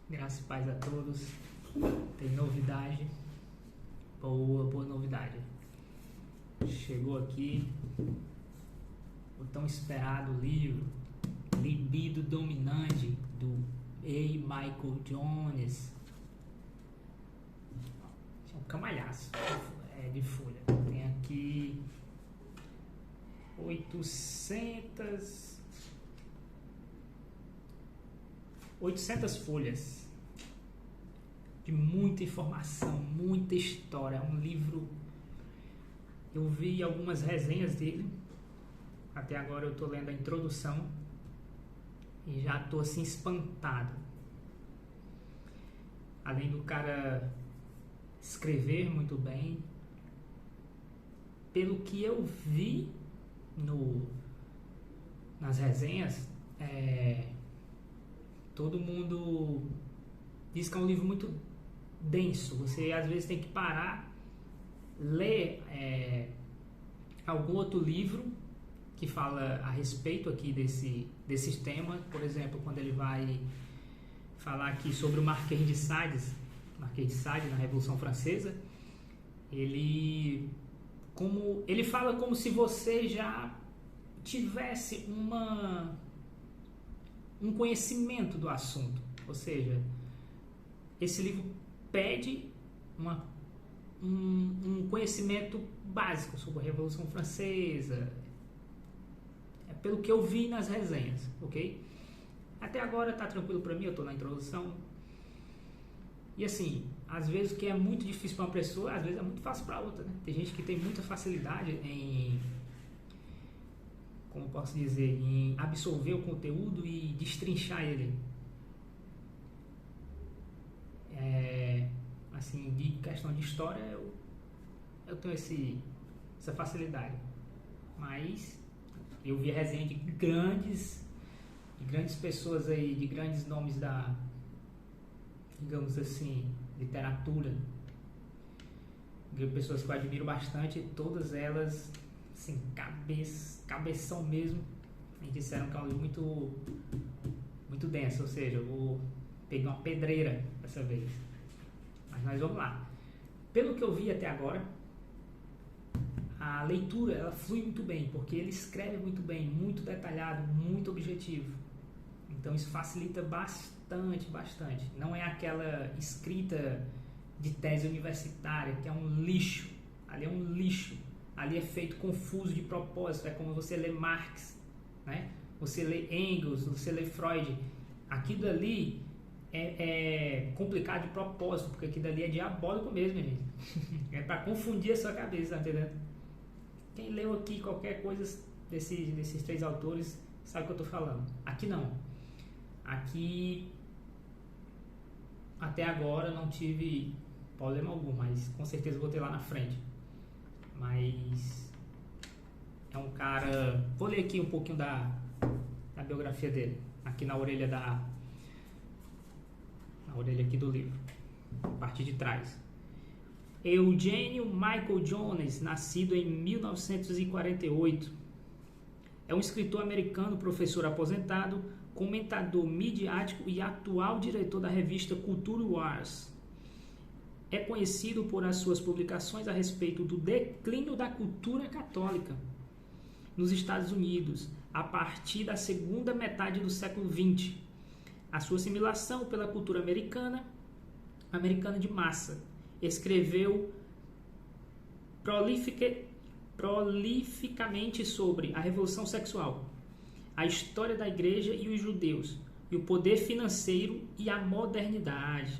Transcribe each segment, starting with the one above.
Graças e paz a todos. Tem novidade. Boa novidade. Chegou aqui o tão esperado livro Libido Dominante, do A. Michael Jones. É um camalhaço de folha. Tem aqui 800 folhas de muita informação, muita história. É um livro. Eu vi algumas resenhas dele. Até agora eu estou lendo a introdução e já estou assim espantado. Além do cara escrever muito bem, pelo que eu vi nas resenhas, todo mundo diz que é um livro muito denso. Você às vezes tem que parar, ler algum outro livro que fala a respeito aqui desses temas. Por exemplo, quando ele vai falar aqui sobre o Marquês de Sade na Revolução Francesa, ele fala como se você já tivesse um conhecimento do assunto. Ou seja, esse livro pede um conhecimento básico sobre a Revolução Francesa, pelo que eu vi nas resenhas, ok? Até agora tá tranquilo para mim, eu tô na introdução. E assim, às vezes o que é muito difícil para uma pessoa, às vezes é muito fácil para outra, né? Tem gente que tem muita facilidade em, como posso dizer, em absorver o conteúdo e destrinchar ele. Assim, de questão de história, eu tenho essa facilidade. Mas eu vi a resenha de grandes pessoas aí, de grandes nomes da, digamos assim, literatura, de pessoas que eu admiro bastante, todas elas, assim, cabeção mesmo, e disseram que é um livro muito, muito denso. Ou seja, eu vou pegar uma pedreira dessa vez. Mas nós vamos lá. Pelo que eu vi até agora, a leitura ela flui muito bem, porque ele escreve muito bem, muito detalhado, muito objetivo. Então isso facilita bastante. Não é aquela escrita de tese universitária que é um lixo. Ali é um lixo. Ali é feito confuso de propósito. É como você lê Marx, né? Você lê Engels, você lê Freud. Aquilo ali é complicado de propósito, porque aquilo ali é diabólico mesmo, gente. É para confundir a sua cabeça, tá entendendo? Quem leu aqui qualquer coisa desses três autores sabe o que eu estou falando. Aqui não. Aqui, até agora, não tive problema algum, mas com certeza vou ter lá na frente. Mas é um cara... Vou ler aqui um pouquinho da biografia dele, aqui na orelha aqui do livro, a partir de trás. Eugênio Michael Jones, nascido em 1948, é um escritor americano, professor aposentado, comentador midiático e atual diretor da revista Culture Wars. É conhecido por as suas publicações a respeito do declínio da cultura católica nos Estados Unidos a partir da segunda metade do século XX, a sua assimilação pela cultura americana de massa. Escreveu prolificamente sobre a revolução sexual, a história da igreja e os judeus, e o poder financeiro e a modernidade.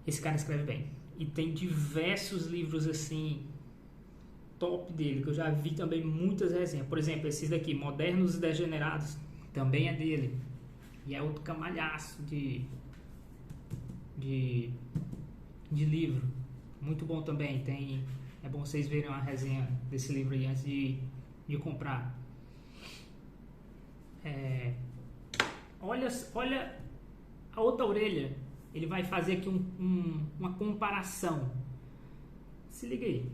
Esse cara escreve bem. E tem diversos livros assim, top dele, que eu já vi também muitas resenhas. Por exemplo, esses daqui, Modernos e Degenerados, também é dele. E é outro camalhaço de livro. Muito bom também. É bom vocês verem uma resenha desse livro aí antes de comprar. Olha a outra orelha. Ele vai fazer aqui uma comparação. Se liga aí.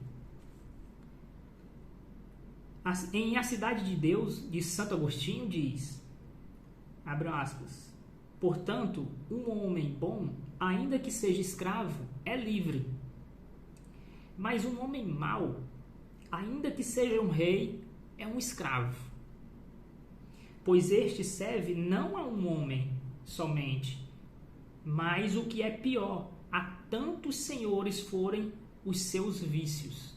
Em A Cidade de Deus, de Santo Agostinho, diz, abre aspas, Portanto, um homem bom, ainda que seja escravo, é livre. Mas um homem mau, ainda que seja um rei, é um escravo. Pois este serve não a um homem somente, mas o que é pior, a tantos senhores forem os seus vícios.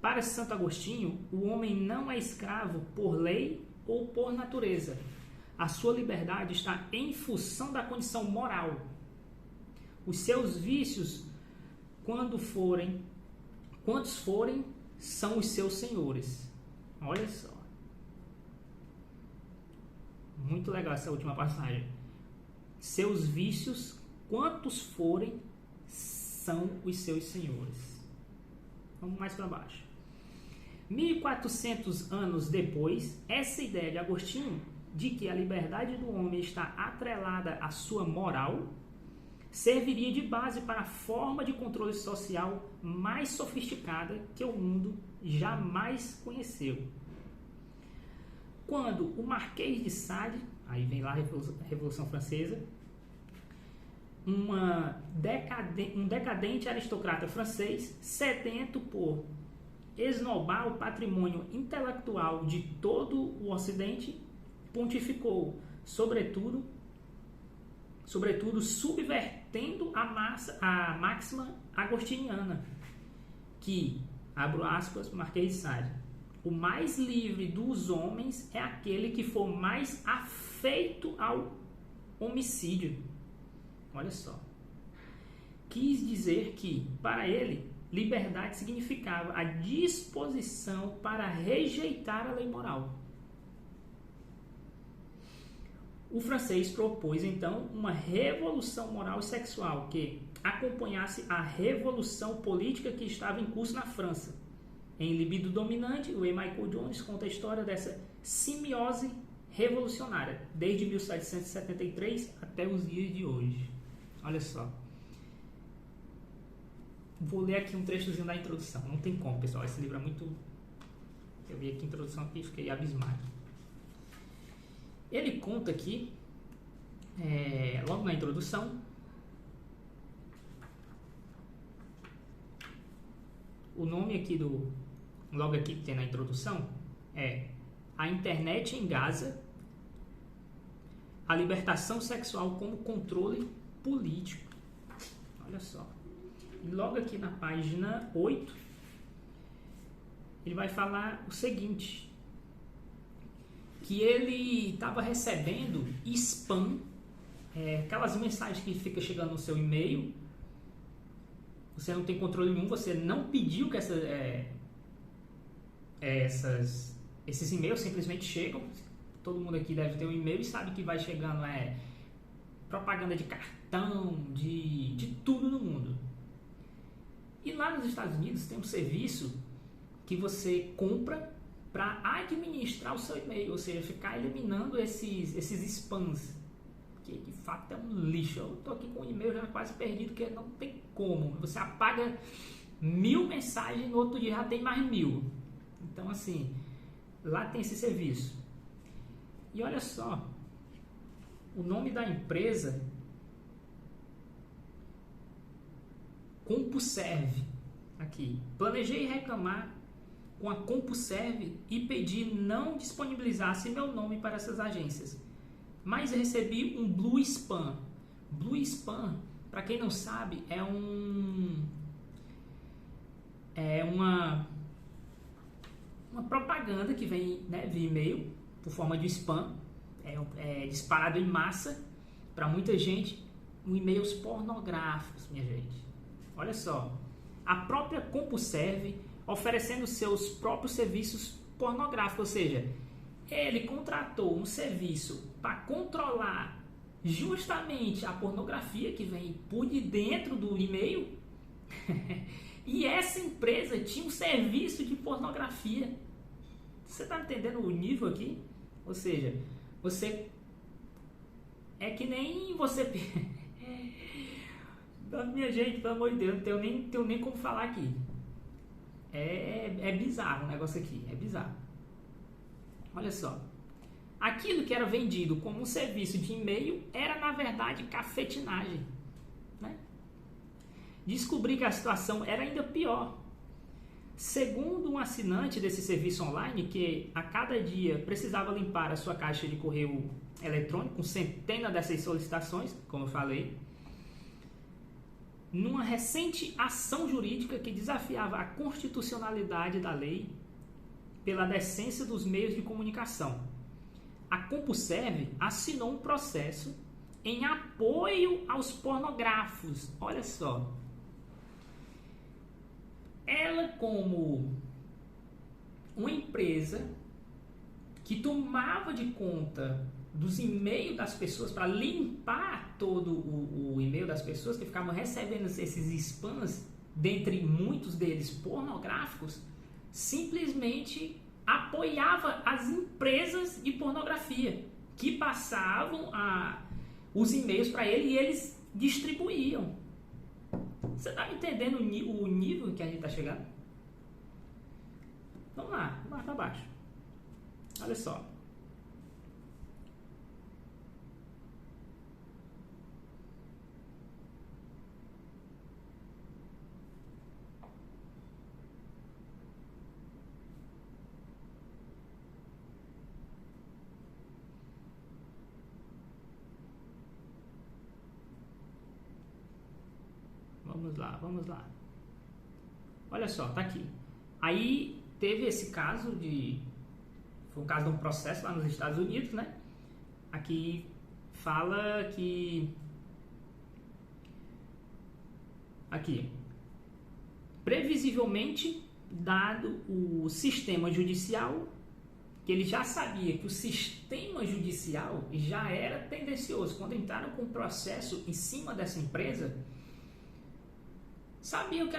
Para Santo Agostinho, o homem não é escravo por lei ou por natureza. A sua liberdade está em função da condição moral. Os seus vícios, quantos forem, são os seus senhores. Olha só. Muito legal essa última passagem. Seus vícios, quantos forem, são os seus senhores. Vamos mais para baixo. 1400 anos depois, essa ideia de Agostinho de que a liberdade do homem está atrelada à sua moral serviria de base para a forma de controle social mais sofisticada que o mundo jamais conheceu. Quando o Marquês de Sade, aí vem lá a Revolução Francesa, um decadente aristocrata francês, sedento por esnobar o patrimônio intelectual de todo o Ocidente, pontificou, sobretudo subvertendo a máxima agostiniana, que, abro aspas, Marquês de Sade, o mais livre dos homens é aquele que for mais afeito ao homicídio. Olha só. Quis dizer que, para ele, liberdade significava a disposição para rejeitar a lei moral. O francês propôs, então, uma revolução moral e sexual que acompanhasse a revolução política que estava em curso na França. Em Libido Dominante, o E. Michael Jones conta a história dessa simbiose revolucionária, desde 1773 até os dias de hoje. Olha só. Vou ler aqui um trechozinho da introdução. Não tem como, pessoal. Esse livro é muito... Eu vi aqui a introdução aqui e fiquei abismado. Ele conta aqui, logo na introdução, o nome aqui logo aqui que tem na introdução é A Internet em Gaza, a libertação sexual como controle político. Olha só. E logo aqui na página 8, ele vai falar o seguinte, que ele estava recebendo spam, aquelas mensagens que ficam chegando no seu e-mail, você não tem controle nenhum, você não pediu que esses e-mails simplesmente chegam. Todo mundo aqui deve ter um e-mail e sabe que vai chegando propaganda de cartão, de tudo no mundo. E lá nos Estados Unidos tem um serviço que você compra para administrar o seu e-mail, ou seja, ficar eliminando esses spams, que de fato é um lixo. Eu estou aqui com o e-mail já quase perdido, porque não tem como. Você apaga 1000 mensagens, no outro dia já tem mais 1000. Então, assim, lá tem esse serviço. E olha só, o nome da empresa, CompuServe, aqui. Planejei reclamar com a CompuServe e pedi não disponibilizasse meu nome para essas agências. Mas recebi um Blue Spam. Blue Spam, para quem não sabe, é uma propaganda que vem, via e-mail, por forma de spam, é disparado em massa para muita gente, e-mails pornográficos, minha gente. Olha só, a própria CompuServe oferecendo seus próprios serviços pornográficos, ou seja, ele contratou um serviço para controlar justamente a pornografia que vem por de dentro do e-mail. E essa empresa tinha um serviço de pornografia. Você está entendendo o nível aqui? Ou seja, você é que nem você... Minha gente, pelo amor de Deus, não tenho nem como falar aqui. É bizarro o negócio aqui, é bizarro. Olha só. aquilo que era vendido como um serviço de e-mail era, na verdade, cafetinagem, né? Descobri que a situação era ainda pior. Segundo um assinante desse serviço online, que a cada dia precisava limpar a sua caixa de correio eletrônico, com centenas dessas solicitações, como eu falei, numa recente ação jurídica que desafiava a constitucionalidade da lei pela decência dos meios de comunicação, a CompuServe assinou um processo em apoio aos pornográficos. Olha só. Ela, como uma empresa que tomava de conta dos e-mails das pessoas para limpar todo o e-mail das pessoas que ficavam recebendo esses spams, dentre muitos deles pornográficos, simplesmente apoiava as empresas de pornografia que passavam os e-mails para ele e eles distribuíam. Você está entendendo o nível que a gente está chegando? Vamos lá, mais para baixo. Olha só. Vamos lá. Olha só, tá aqui. Aí teve esse caso foi um caso de um processo lá nos Estados Unidos, né? Aqui fala que... Aqui. Previsivelmente, dado o sistema judicial, que ele já sabia que o sistema judicial já era tendencioso. Quando entraram com o processo em cima dessa empresa, sabiam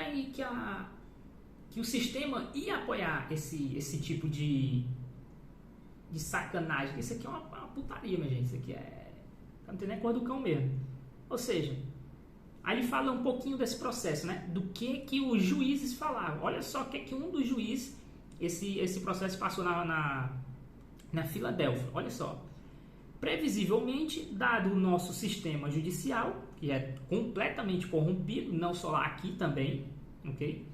que o sistema ia apoiar esse tipo de sacanagem. Isso aqui é uma putaria, minha gente. Isso aqui tá não tem nem cor do cão mesmo. Ou seja, aí ele fala um pouquinho desse processo, né? Do que os juízes falavam. Olha só o que um dos juízes, esse processo passou na Filadélfia. Olha só. Previsivelmente, dado o nosso sistema judicial, que é completamente corrompido, não só lá, aqui também, ok?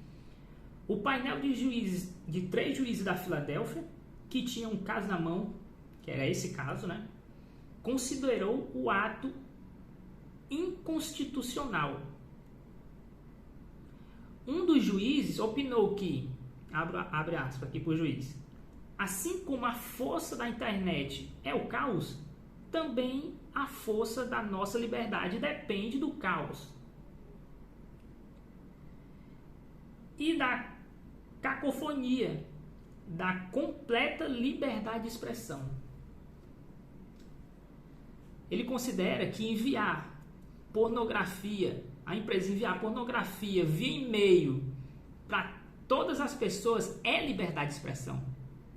O painel de 3 juízes da Filadélfia, que tinham um caso na mão, que era esse caso, né? Considerou o ato inconstitucional. Um dos juízes opinou que, abre aspas aqui para o juiz, assim como a força da internet é o caos, também a força da nossa liberdade depende do caos e da cacofonia, da completa liberdade de expressão. Ele considera que enviar pornografia, a empresa enviar pornografia via e-mail para todas as pessoas é liberdade de expressão.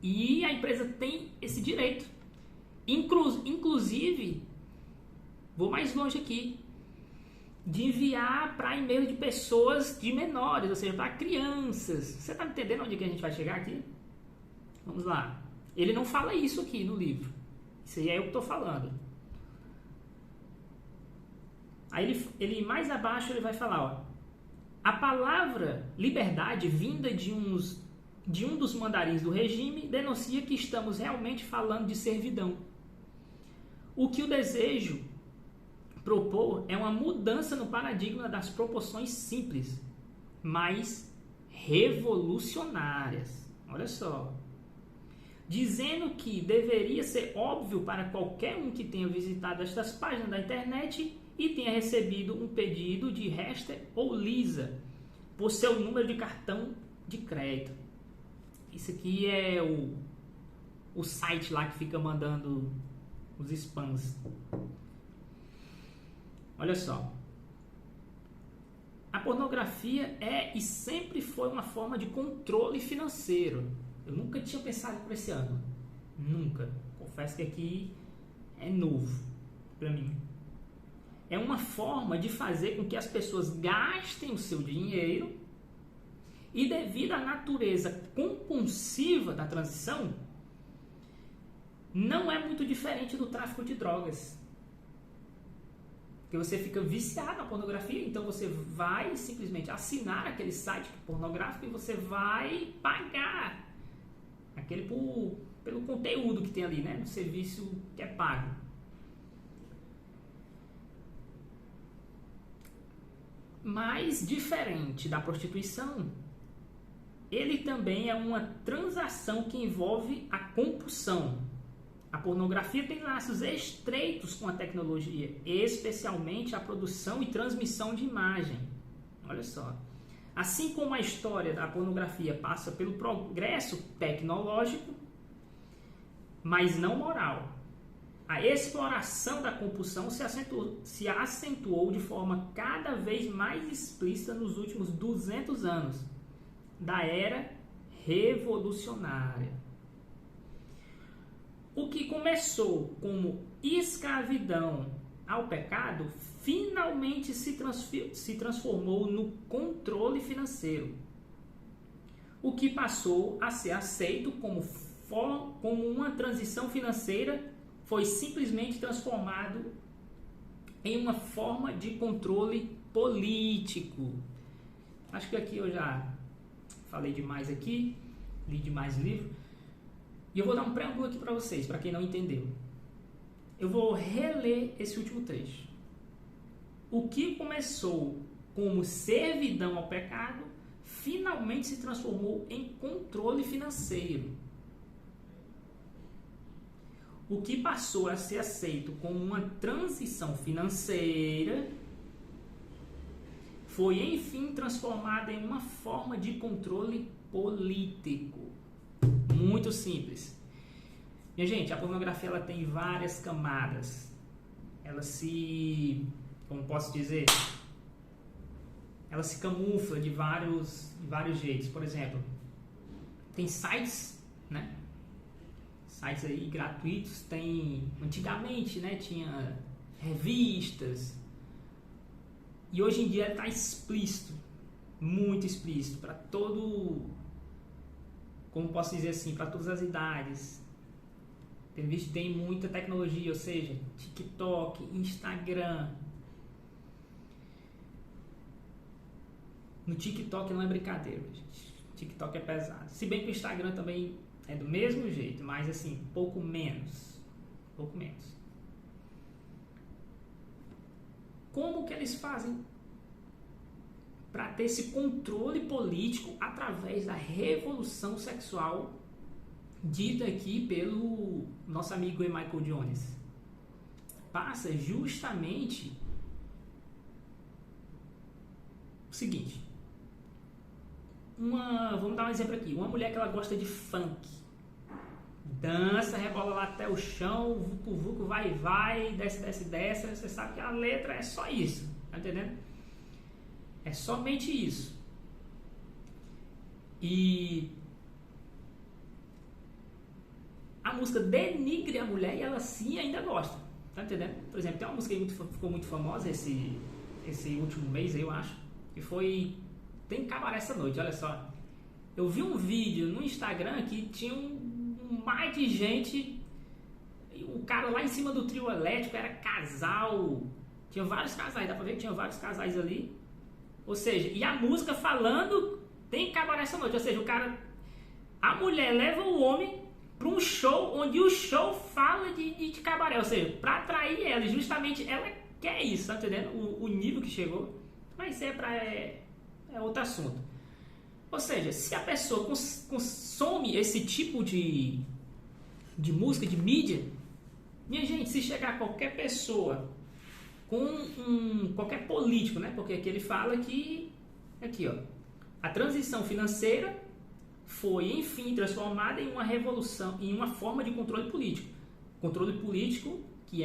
E a empresa tem esse direito. Inclusive, vou mais longe aqui, de enviar para e-mail de pessoas de menores, ou seja, para crianças. Você está entendendo onde que a gente vai chegar aqui? Vamos lá. Ele não fala isso aqui no livro. Isso aí é eu que estou falando. Aí ele mais abaixo ele vai falar, ó, a palavra liberdade vinda de um dos mandarins do regime denuncia que estamos realmente falando de servidão. O que o desejo propor é uma mudança no paradigma das proporções simples, mas revolucionárias. Olha só. Dizendo que deveria ser óbvio para qualquer um que tenha visitado estas páginas da internet e tenha recebido um pedido de Hester ou Lisa por seu número de cartão de crédito. Isso aqui é o site lá que fica mandando os spams. Olha só. A pornografia é e sempre foi uma forma de controle financeiro. Eu nunca tinha pensado por esse ano. Nunca. Confesso que aqui é novo para mim. É uma forma de fazer com que as pessoas gastem o seu dinheiro e, devido à natureza compulsiva da transição, não é muito diferente do tráfico de drogas. Porque você fica viciado na pornografia, então você vai simplesmente assinar aquele site pornográfico e você vai pagar pelo conteúdo que tem ali, né? No serviço que é pago. Mas diferente da prostituição, ele também é uma transação que envolve a compulsão. A pornografia tem laços estreitos com a tecnologia, especialmente a produção e transmissão de imagem. Olha só. Assim como a história da pornografia passa pelo progresso tecnológico, mas não moral, a exploração da compulsão se acentuou de forma cada vez mais explícita nos últimos 200 anos da era revolucionária. O que começou como escravidão ao pecado, finalmente se transformou no controle financeiro. O que passou a ser aceito como uma transição financeira foi simplesmente transformado em uma forma de controle político. Acho que aqui eu já falei demais aqui, li demais livro. E eu vou dar um preâmbulo aqui para vocês, para quem não entendeu. Eu vou reler esse último trecho. O que começou como servidão ao pecado, finalmente se transformou em controle financeiro. O que passou a ser aceito como uma transição financeira foi, enfim, transformado em uma forma de controle político. Muito simples. Minha gente, a pornografia ela tem várias camadas. Ela se, como posso dizer, ela se camufla de vários jeitos. Por exemplo, tem sites, né? Sites aí gratuitos, tem, antigamente, né, tinha revistas, e hoje em dia está explícito, muito explícito, para todo, como posso dizer assim, para todas as idades. Tem muita tecnologia, ou seja, TikTok, Instagram. No TikTok não é brincadeira, gente. TikTok é pesado. Se bem que o Instagram também é do mesmo jeito, mas assim, pouco menos. Como que eles fazem para ter esse controle político através da revolução sexual dita aqui pelo nosso amigo Michael Jones? Passa justamente o seguinte. Vamos dar um exemplo aqui. Uma mulher que ela gosta de funk. Dança, rebola lá até o chão, vucu, vucu, vai, desce. Você sabe que a letra é só isso. Tá entendendo? É somente isso. E a música denigre a mulher e ela sim ainda gosta. Tá entendendo? Por exemplo, tem uma música que ficou muito famosa esse último mês, eu acho, que foi Tem Cabaré Essa Noite. Olha só. Eu vi um vídeo no Instagram que tinha um mar de gente. O cara lá em cima do trio elétrico era casal. Tinha vários casais, dá pra ver que tinha vários casais ali. Ou seja, e a música falando Tem Cabaré Essa Noite. Ou seja, a mulher leva o homem para um show onde o show fala de cabaré. Ou seja, para atrair ela. E justamente ela quer isso, tá entendendo? O nível que chegou. Mas isso é outro assunto. Ou seja, se a pessoa consome esse tipo de música, de mídia, minha gente, se chegar qualquer pessoa qualquer político, né? Porque aqui ele fala que aqui, ó, a transição financeira foi, enfim, transformada em uma revolução, em uma forma de controle político. Controle político que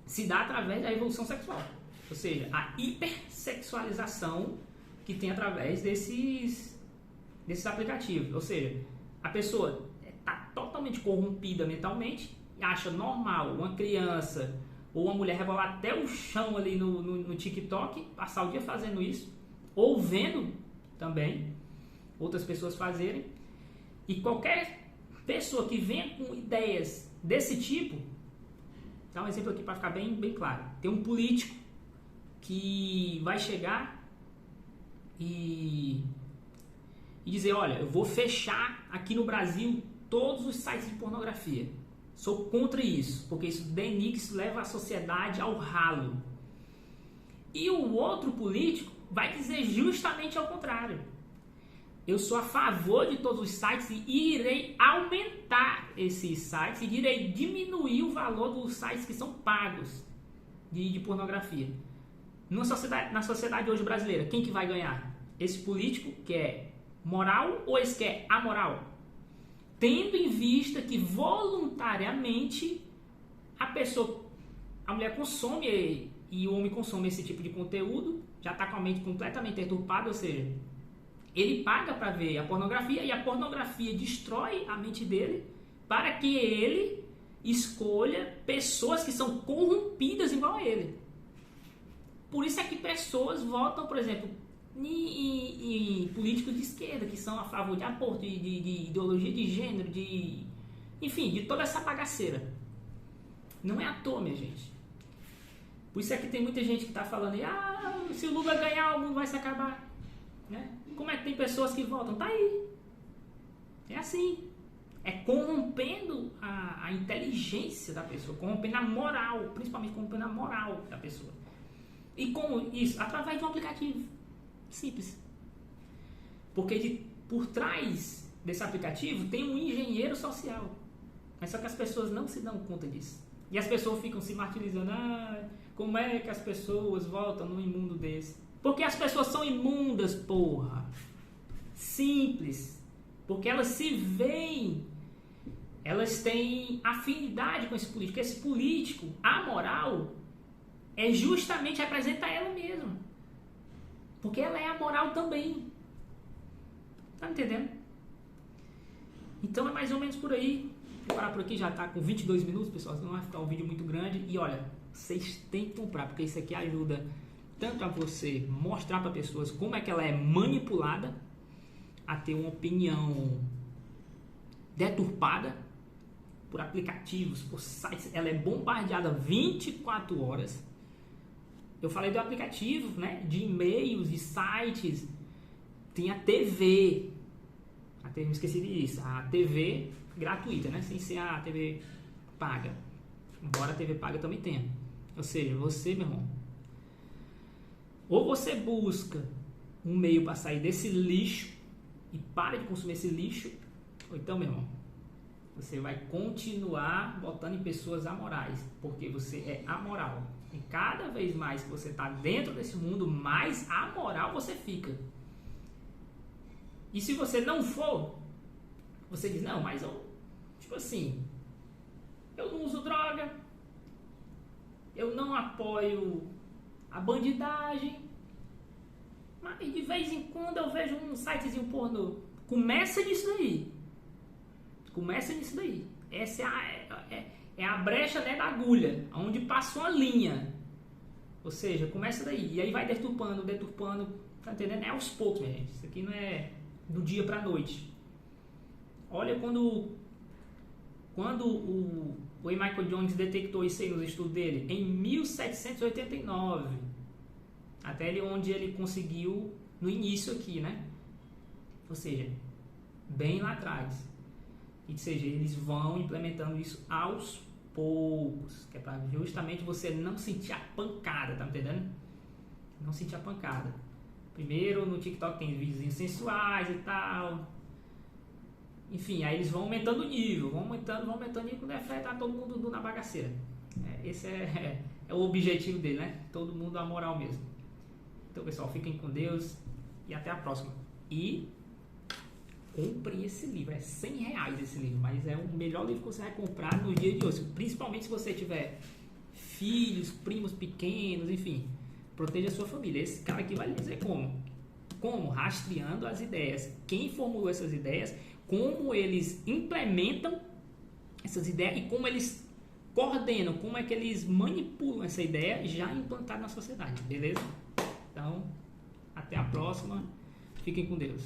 se dá através da revolução sexual. Ou seja, a hipersexualização que tem através desses aplicativos. Ou seja, a pessoa está totalmente corrompida mentalmente e acha normal uma criança ou uma mulher rebolar até o chão ali no TikTok, passar o dia fazendo isso, ou vendo também outras pessoas fazerem, e qualquer pessoa que venha com ideias desse tipo, dá um exemplo aqui para ficar bem claro. Tem um político que vai chegar e dizer, olha, eu vou fechar aqui no Brasil todos os sites de pornografia. Sou contra isso, porque isso denigra, isso leva a sociedade ao ralo. E o outro político vai dizer justamente ao contrário. Eu sou a favor de todos os sites e irei aumentar esses sites e irei diminuir o valor dos sites que são pagos de pornografia. Na sociedade hoje brasileira, quem que vai ganhar? Esse político que é moral ou esse que é amoral? Tendo em vista que voluntariamente a mulher consome e o homem consome esse tipo de conteúdo, já está com a mente completamente deturpada, ou seja, ele paga para ver a pornografia e a pornografia destrói a mente dele para que ele escolha pessoas que são corrompidas igual a ele. Por isso é que pessoas votam, por exemplo, em políticos de esquerda, que são a favor de aborto, de ideologia de gênero, enfim, de toda essa bagaceira. Não é à toa, minha gente. Por isso é que tem muita gente que está falando, se o Lula ganhar, o mundo vai se acabar. Né? Como é que tem pessoas que votam? Tá aí. É assim. É corrompendo a inteligência da pessoa, corrompendo a moral, principalmente corrompendo a moral da pessoa. E como isso? Através de um aplicativo simples. Porque por trás desse aplicativo tem um engenheiro social. Mas só que as pessoas não se dão conta disso. E as pessoas ficam se martirizando. Como é que as pessoas votam num imundo desse? Porque as pessoas são imundas, porra. Simples. Porque elas se veem, elas têm afinidade com esse político. Esse político, amoral, justamente representa ela mesma. Porque ela é amoral também. Tá me entendendo? Então é mais ou menos por aí. Vou parar por aqui, já tá com 22 minutos, pessoal. Senão vai ficar um vídeo muito grande. E olha, vocês têm que comprar, porque isso aqui ajuda tanto a você mostrar para pessoas como é que ela é manipulada a ter uma opinião deturpada por aplicativos, por sites. Ela é bombardeada 24 horas. Eu falei do aplicativo, né? De e-mails, de sites. Tem a TV. Me esqueci disso. A TV gratuita, né? Sem ser a TV paga. Embora a TV paga também tenha. Ou seja, você, meu irmão, ou você busca um meio para sair desse lixo e para de consumir esse lixo, ou então, meu irmão, você vai continuar botando em pessoas amorais, porque você é amoral. E cada vez mais que você está dentro desse mundo, mais amoral você fica. E se você não for, você diz, não, mas eu, tipo assim, eu não uso droga, eu não apoio a bandidagem, mas de vez em quando eu vejo um sitezinho pornô. Começa nisso daí. Essa é a brecha, né, da agulha, onde passa uma linha. Ou seja, começa daí. E aí vai deturpando, tá entendendo? É aos poucos, minha gente. Isso aqui não é do dia pra noite. Olha quando o Michael Jones detectou isso aí nos estudos dele, em 1789. Até onde ele conseguiu no início aqui, né? Ou seja, bem lá atrás. Ou seja, eles vão implementando isso aos poucos, que é para justamente você não sentir a pancada, tá entendendo? Não sentir a pancada. Primeiro no TikTok tem vídeos sensuais e tal. Enfim, aí eles vão aumentando o nível, vão aumentando e quando é fé tá todo mundo na bagaceira. Esse é o objetivo dele, né? Todo mundo a moral mesmo. Então, pessoal, fiquem com Deus e até a próxima. E comprem esse livro, é R$100 esse livro, mas é o melhor livro que você vai comprar no dia de hoje, principalmente se você tiver filhos, primos pequenos, enfim, proteja a sua família. Esse cara aqui vai lhe dizer como rastreando as ideias, quem formulou essas ideias, como eles implementam essas ideias e como eles coordenam, como é que eles manipulam essa ideia já implantada na sociedade, beleza? Então, até a próxima, fiquem com Deus.